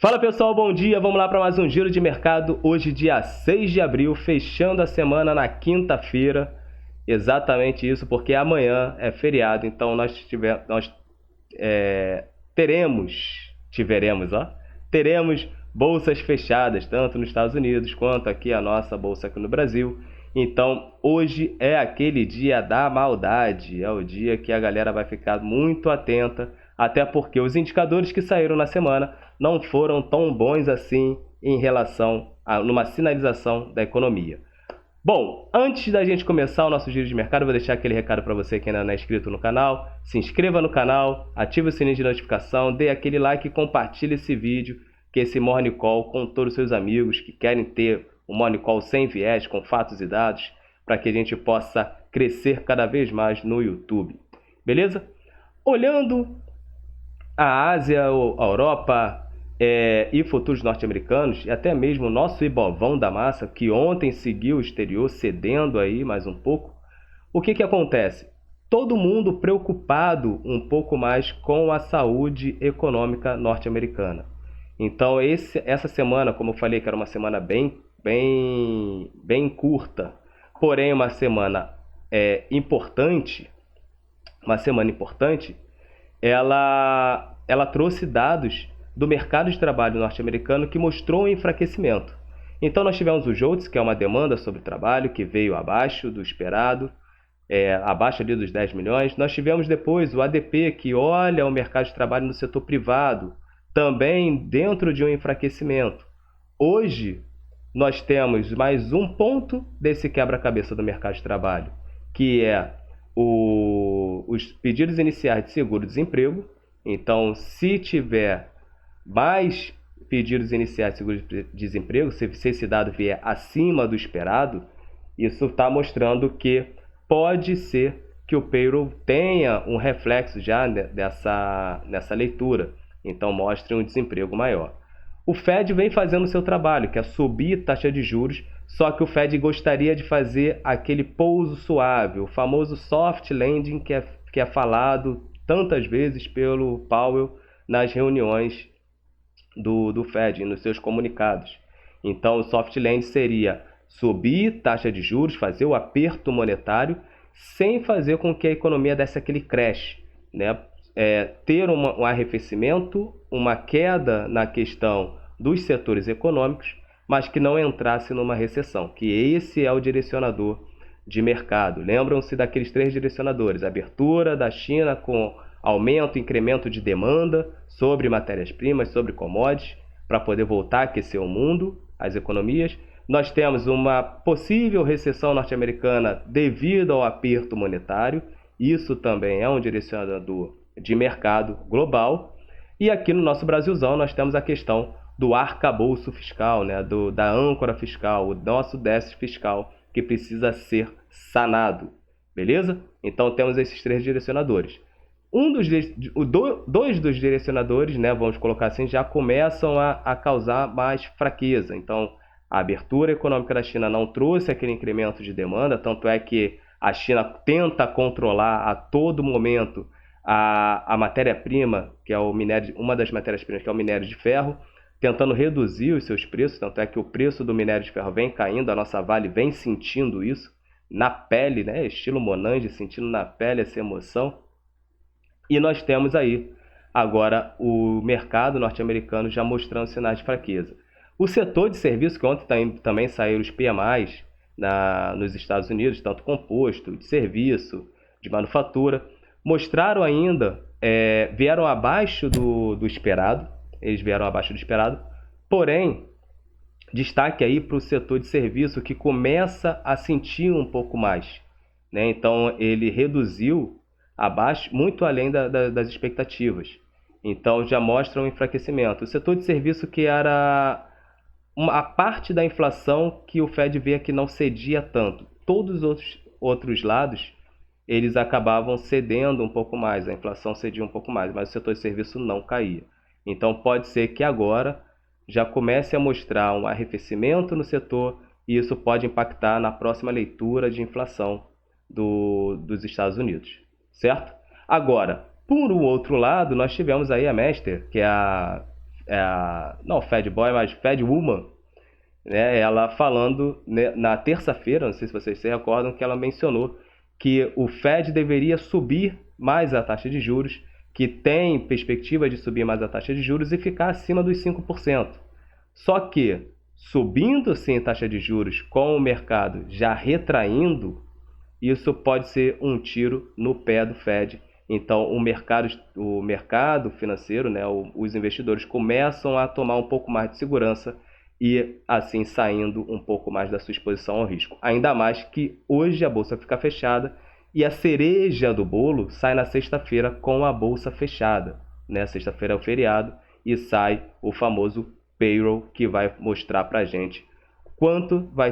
Fala pessoal, bom dia, vamos lá para mais um giro de mercado, hoje dia 6 de abril, fechando a semana na quinta-feira, exatamente isso, porque amanhã é feriado, então teremos bolsas fechadas, tanto nos Estados Unidos quanto aqui a nossa bolsa aqui no Brasil. Então hoje é aquele dia da maldade, é o dia que a galera vai ficar muito atenta, até porque os indicadores que saíram na semana não foram tão bons assim em relação a uma sinalização da economia. Bom, antes da gente começar o nosso giro de mercado, eu vou deixar aquele recado para você que ainda não é inscrito no canal. Se inscreva no canal, ative o sininho de notificação, dê aquele like e compartilhe esse vídeo, que esse Morning Call com todos os seus amigos que querem ter um Morning Call sem viés, com fatos e dados, para que a gente possa crescer cada vez mais no YouTube. Beleza? Olhando a Ásia, a Europa e futuros norte-americanos, e até mesmo o nosso Ibovão da massa, que ontem seguiu o exterior cedendo aí mais um pouco, o que acontece? Todo mundo preocupado um pouco mais com a saúde econômica norte-americana. Então essa semana, como eu falei, que era uma semana bem curta, porém uma semana importante, ela trouxe dados do mercado de trabalho norte-americano que mostrou um enfraquecimento. Então nós tivemos o JOLTS, que é uma demanda sobre trabalho, que veio abaixo do esperado, abaixo ali dos 10 milhões. Nós tivemos depois o ADP, que olha o mercado de trabalho no setor privado, também dentro de um enfraquecimento. Hoje nós temos mais um ponto desse quebra-cabeça do mercado de trabalho, que é os pedidos iniciais de seguro-desemprego. Então, se tiver mais pedidos iniciais de seguro-desemprego, se esse dado vier acima do esperado, isso está mostrando que pode ser que o payroll tenha um reflexo já nessa leitura. Então, mostre um desemprego maior. O Fed vem fazendo o seu trabalho, que é subir taxa de juros, só que o Fed gostaria de fazer aquele pouso suave, o famoso soft landing que é falado tantas vezes pelo Powell nas reuniões do Fed, nos seus comunicados. Então, o soft landing seria subir taxa de juros, fazer o aperto monetário, sem fazer com que a economia desse aquele crash, né? Ter um arrefecimento, uma queda na questão dos setores econômicos, mas que não entrasse numa recessão, que esse é o direcionador de mercado. Lembram-se daqueles 3 direcionadores: abertura da China com aumento, incremento de demanda sobre matérias-primas, sobre commodities, para poder voltar a aquecer o mundo, as economias. Nós temos uma possível recessão norte-americana devido ao aperto monetário, isso também é um direcionador de mercado global. E aqui no nosso Brasilzão nós temos a questão do arcabouço fiscal, né? Da âncora fiscal, o nosso déficit fiscal que precisa ser sanado, beleza? Então temos esses 3 direcionadores. Dois dos direcionadores, né, vamos colocar assim, já começam a causar mais fraqueza. Então a abertura econômica da China não trouxe aquele incremento de demanda, tanto é que a China tenta controlar a todo momento a matéria-prima, que é o minério, uma das matérias-primas, que é o minério de ferro, tentando reduzir os seus preços, tanto é que o preço do minério de ferro vem caindo, a nossa Vale vem sentindo isso na pele, né? Estilo Monange, sentindo na pele essa emoção. E nós temos aí agora o mercado norte-americano já mostrando sinais de fraqueza. O setor de serviço, que ontem também saíram os PMIs nos Estados Unidos, tanto composto, de serviço, de manufatura, mostraram ainda, vieram abaixo do esperado. Eles vieram abaixo do esperado, porém, destaque aí para o setor de serviço, que começa a sentir um pouco mais, né? Então, ele reduziu abaixo, muito além das expectativas. Então, já mostra um enfraquecimento. O setor de serviço, que era a parte da inflação que o Fed via que não cedia tanto. Todos os outros lados, eles acabavam cedendo um pouco mais, a inflação cedia um pouco mais, mas o setor de serviço não caía. Então pode ser que agora já comece a mostrar um arrefecimento no setor e isso pode impactar na próxima leitura de inflação dos Estados Unidos, certo? Agora, por um outro lado, nós tivemos aí a Mester, que é a não Fed Boy, mas Fed Woman, né, ela falando, né, na terça-feira, não sei se vocês se recordam, que ela mencionou que o Fed deveria subir mais a taxa de juros, que tem perspectiva de subir mais a taxa de juros e ficar acima dos 5%. Só que, subindo sim a taxa de juros com o mercado já retraindo, isso pode ser um tiro no pé do Fed. Então, o mercado financeiro, né, os investidores começam a tomar um pouco mais de segurança e, assim, saindo um pouco mais da sua exposição ao risco. Ainda mais que hoje a bolsa fica fechada e a cereja do bolo sai na sexta-feira com a bolsa fechada, né? Sexta-feira é o feriado e sai o famoso payroll, que vai mostrar para a gente quanto vai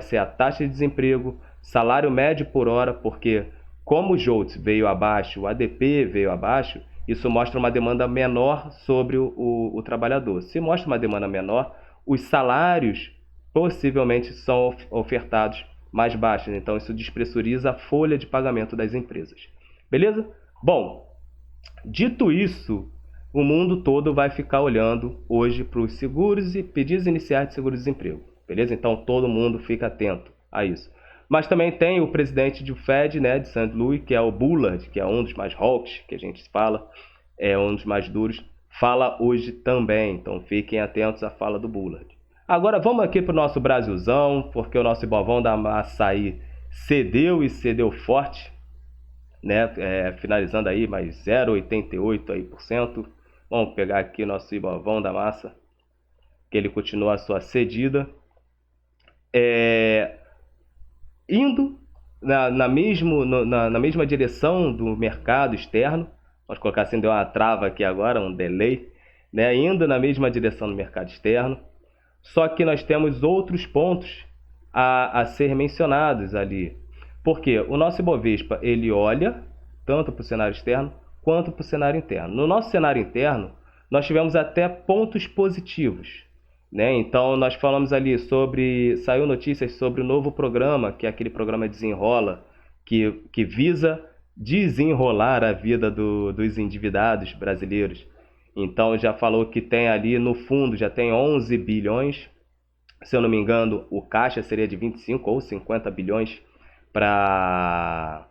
ser a taxa de desemprego, salário médio por hora, porque como o JOLTS veio abaixo, o ADP veio abaixo, isso mostra uma demanda menor sobre o trabalhador. Se mostra uma demanda menor, os salários possivelmente são ofertados mais baixos. Então, isso despressuriza a folha de pagamento das empresas. Beleza? Bom, dito isso, o mundo todo vai ficar olhando hoje para os seguros e pedidos iniciais de seguro-desemprego. Beleza? Então, todo mundo fica atento a isso. Mas também tem o presidente do Fed, né, de St. Louis, que é o Bullard, que é um dos mais hawks que a gente fala, é um dos mais duros, fala hoje também. Então fiquem atentos à fala do Bullard. Agora vamos aqui para o nosso Brasilzão, porque o nosso Ibovão da Massa aí cedeu e cedeu forte, né, finalizando aí mais 0,88 aí por cento. Vamos pegar aqui nosso Ibovão da Massa, que ele continua a sua cedida. Indo na mesma direção do mercado externo, vamos colocar assim, deu uma trava aqui agora, um delay, né? Indo na mesma direção do mercado externo, só que nós temos outros pontos a ser mencionados ali. Porque o nosso Ibovespa, ele olha tanto para o cenário externo quanto para o cenário interno. No nosso cenário interno, nós tivemos até pontos positivos, né? Então, nós falamos ali saiu notícias sobre o novo programa, que é aquele programa Desenrola, que visa desenrolar a vida dos endividados brasileiros. Então, já falou que tem ali no fundo, já tem 11 bilhões, se eu não me engano, o caixa seria de 25 ou 50 bilhões para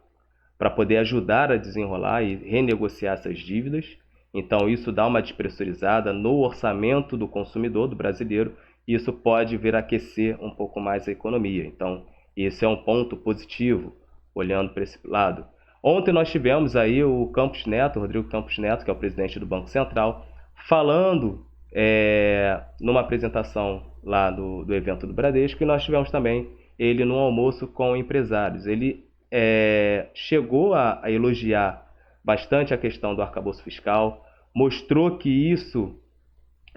poder ajudar a desenrolar e renegociar essas dívidas. Então, isso dá uma despressurizada no orçamento do consumidor, do brasileiro, e isso pode vir a aquecer um pouco mais a economia. Então, esse é um ponto positivo, olhando para esse lado. Ontem nós tivemos aí o Campos Neto, Rodrigo Campos Neto, que é o presidente do Banco Central, falando numa apresentação lá do evento do Bradesco, e nós tivemos também ele num almoço com empresários. Ele chegou a elogiar bastante a questão do arcabouço fiscal, mostrou que isso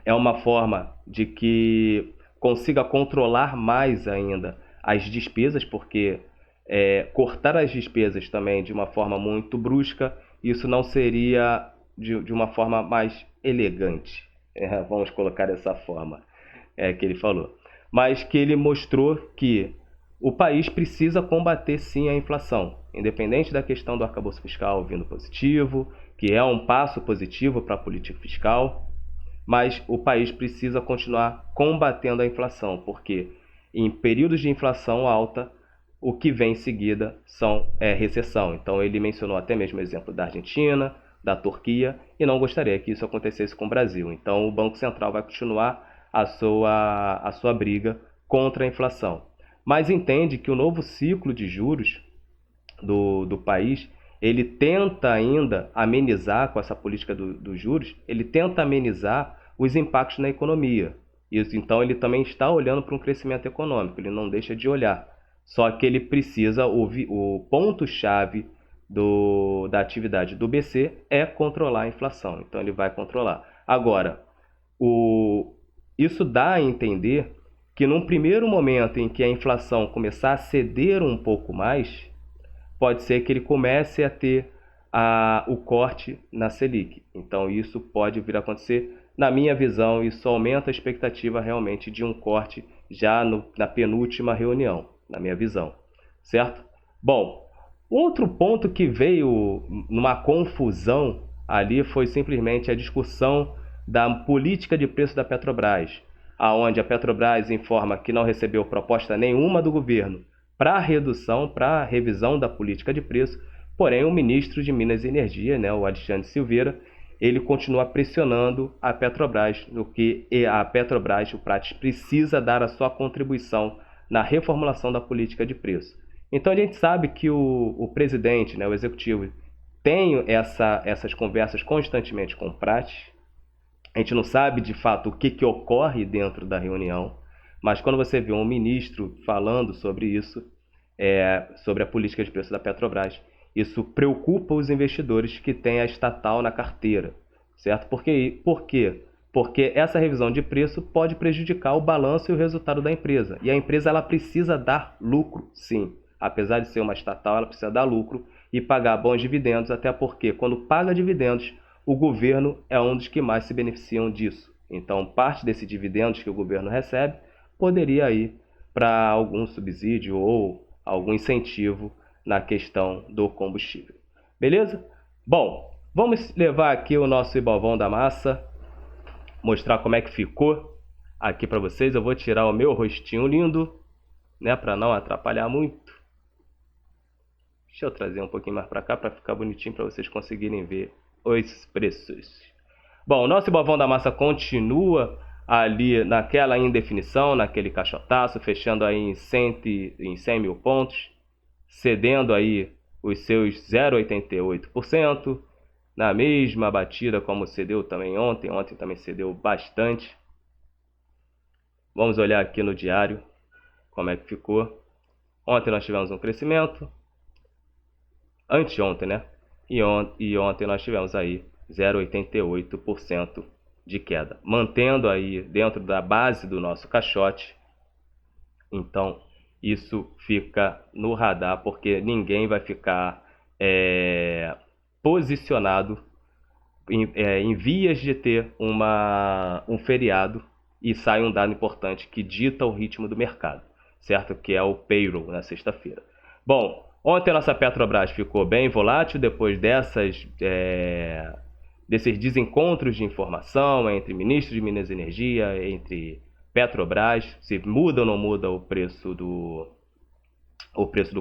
é uma forma de que consiga controlar mais ainda as despesas, porque cortar as despesas também de uma forma muito brusca, isso não seria de uma forma mais elegante, vamos colocar dessa forma, que ele falou. Mas que ele mostrou que o país precisa combater sim a inflação, independente da questão do arcabouço fiscal vindo positivo, que é um passo positivo para a política fiscal, mas o país precisa continuar combatendo a inflação, porque em períodos de inflação alta, o que vem em seguida é recessão. Então ele mencionou até mesmo o exemplo da Argentina, da Turquia, e não gostaria que isso acontecesse com o Brasil. Então o Banco Central vai continuar a sua briga contra a inflação. Mas entende que o novo ciclo de juros do país, ele tenta ainda amenizar com essa política dos juros, ele tenta amenizar os impactos na economia. Isso, então ele também está olhando para um crescimento econômico, ele não deixa de olhar. Só que ele precisa, o ponto-chave da atividade do BC é controlar a inflação, então ele vai controlar. Agora, isso dá a entender que num primeiro momento em que a inflação começar a ceder um pouco mais, pode ser que ele comece a ter o corte na Selic. Então isso pode vir a acontecer. Na minha visão, isso aumenta a expectativa realmente de um corte já na penúltima reunião, na minha visão, certo? Bom, outro ponto que veio numa confusão ali foi simplesmente a discussão da política de preço da Petrobras, aonde a Petrobras informa que não recebeu proposta nenhuma do governo para redução, para revisão da política de preço, porém o ministro de Minas e Energia, né, o Alexandre Silveira, ele continua pressionando a Petrobras, no que a Petrobras, o Prates, precisa dar a sua contribuição na reformulação da política de preço. Então a gente sabe que o presidente, né, o executivo, tem essas conversas constantemente com o Prates. A gente não sabe de fato o que ocorre dentro da reunião, mas quando você vê um ministro falando sobre isso, sobre a política de preço da Petrobras, isso preocupa os investidores que têm a estatal na carteira, certo? Por quê? Porque essa revisão de preço pode prejudicar o balanço e o resultado da empresa. E a empresa ela precisa dar lucro, sim. Apesar de ser uma estatal, ela precisa dar lucro e pagar bons dividendos, até porque quando paga dividendos, o governo é um dos que mais se beneficiam disso. Então, parte desses dividendos que o governo recebe poderia ir para algum subsídio ou algum incentivo na questão do combustível. Beleza? Bom, vamos levar aqui o nosso Ibovão da Massa, mostrar como é que ficou aqui para vocês. Eu vou tirar o meu rostinho lindo, né, para não atrapalhar muito. Deixa eu trazer um pouquinho mais para cá para ficar bonitinho para vocês conseguirem ver os preços. Bom, o nosso Ibovão da Massa continua ali naquela indefinição, naquele caixotaço, fechando aí em 100 mil pontos, cedendo aí os seus 0,88%, na mesma batida como cedeu também ontem. Ontem também cedeu bastante. Vamos olhar aqui no diário como é que ficou. Ontem nós tivemos um crescimento, anteontem, né? E ontem nós tivemos aí 0,88% de queda, mantendo aí dentro da base do nosso caixote. Então isso fica no radar, porque ninguém vai ficar posicionado em vias de ter um feriado e sai um dado importante que dita o ritmo do mercado, certo? Que é o payroll na sexta-feira. Bom, ontem a nossa Petrobras ficou bem volátil depois desses desencontros de informação entre ministros de Minas e Energia, entre Petrobras, se muda ou não muda o preço do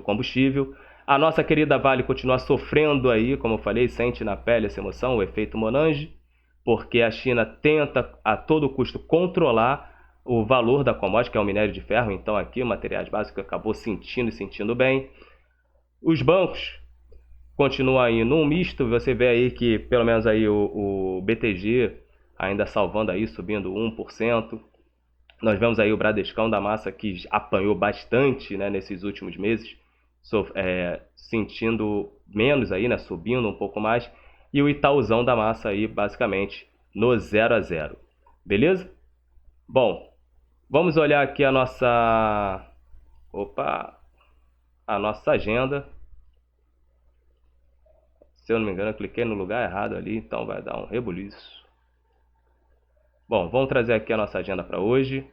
combustível. A nossa querida Vale continua sofrendo aí, como eu falei, sente na pele essa emoção, o efeito Monange, porque a China tenta a todo custo controlar o valor da commodity, que é o minério de ferro. Então aqui o materiais básicos acabou sentindo bem. Os bancos continuam aí num misto. Você vê aí que pelo menos aí o BTG ainda salvando aí, subindo 1%. Nós vemos aí o Bradescão da Massa que apanhou bastante, né, nesses últimos meses, sentindo menos aí, né, subindo um pouco mais. E o Itaúzão da Massa aí basicamente no 0 a 0. Beleza? Bom, vamos olhar aqui a nossa agenda. Se eu não me engano, eu cliquei no lugar errado ali, então vai dar um rebuliço. Bom, vamos trazer aqui a nossa agenda para hoje.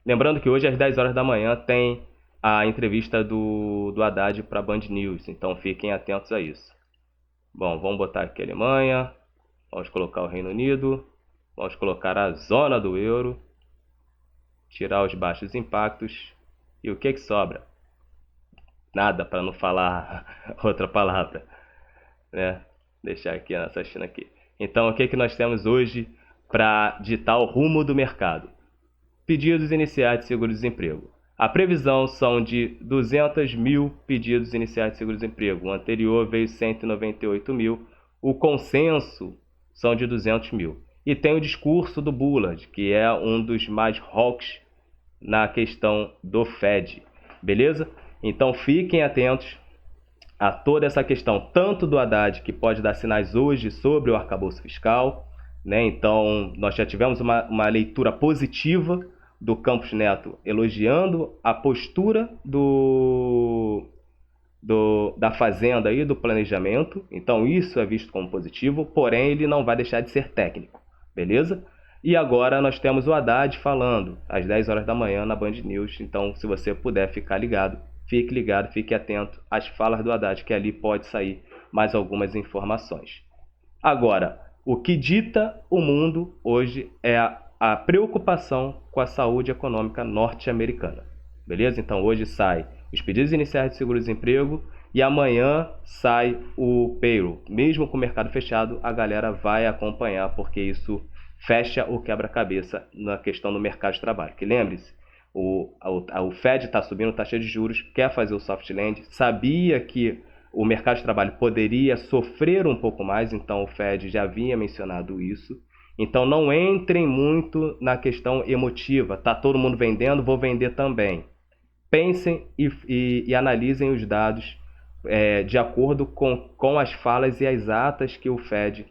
Lembrando que hoje às 10 horas da manhã tem a entrevista do Haddad para a Band News, então fiquem atentos a isso. Bom, vamos botar aqui a Alemanha, vamos colocar o Reino Unido, vamos colocar a zona do euro, tirar os baixos impactos. E o que sobra? Nada, para não falar outra palavra, né? Deixar aqui a nossa China aqui. Então, o que nós temos hoje para ditar o rumo do mercado? Pedidos iniciais de seguro-desemprego. A previsão são de 200 mil pedidos iniciais de seguro-desemprego. O anterior veio 198 mil. O consenso são de 200 mil. E tem o discurso do Bullard, que é um dos mais hawks na questão do Fed. Beleza? Então fiquem atentos a toda essa questão, tanto do Haddad, que pode dar sinais hoje sobre o arcabouço fiscal, né? Então nós já tivemos uma leitura positiva do Campos Neto elogiando a postura da Fazenda e do planejamento. Então isso é visto como positivo, porém ele não vai deixar de ser técnico, beleza? E agora nós temos o Haddad falando às 10 horas da manhã na Band News. Então se você puder ficar ligado, fique atento às falas do Haddad, que ali pode sair mais algumas informações. Agora, O que dita o mundo hoje é a preocupação com a saúde econômica norte-americana. Beleza? Então hoje sai os pedidos iniciais de seguro-desemprego e amanhã sai o payroll. Mesmo com o mercado fechado, a galera vai acompanhar, porque isso fecha o quebra-cabeça na questão do mercado de trabalho. Que lembre-se, o Fed está subindo taxa de juros, quer fazer o soft landing, sabia que o mercado de trabalho poderia sofrer um pouco mais, então o Fed já havia mencionado isso. Então não entrem muito na questão emotiva, tá todo mundo vendendo, vou vender também. Pensem e analisem os dados de acordo com as falas e as atas que o Fed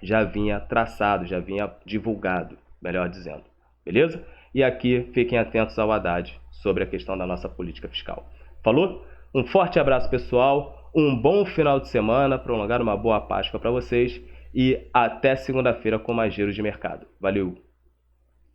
já vinha traçado, já vinha divulgado, melhor dizendo. Beleza? E aqui fiquem atentos ao Haddad sobre a questão da nossa política fiscal. Falou? Um forte abraço, pessoal. Um bom final de semana, prolongar uma boa Páscoa para vocês e até segunda-feira com mais giro de mercado. Valeu!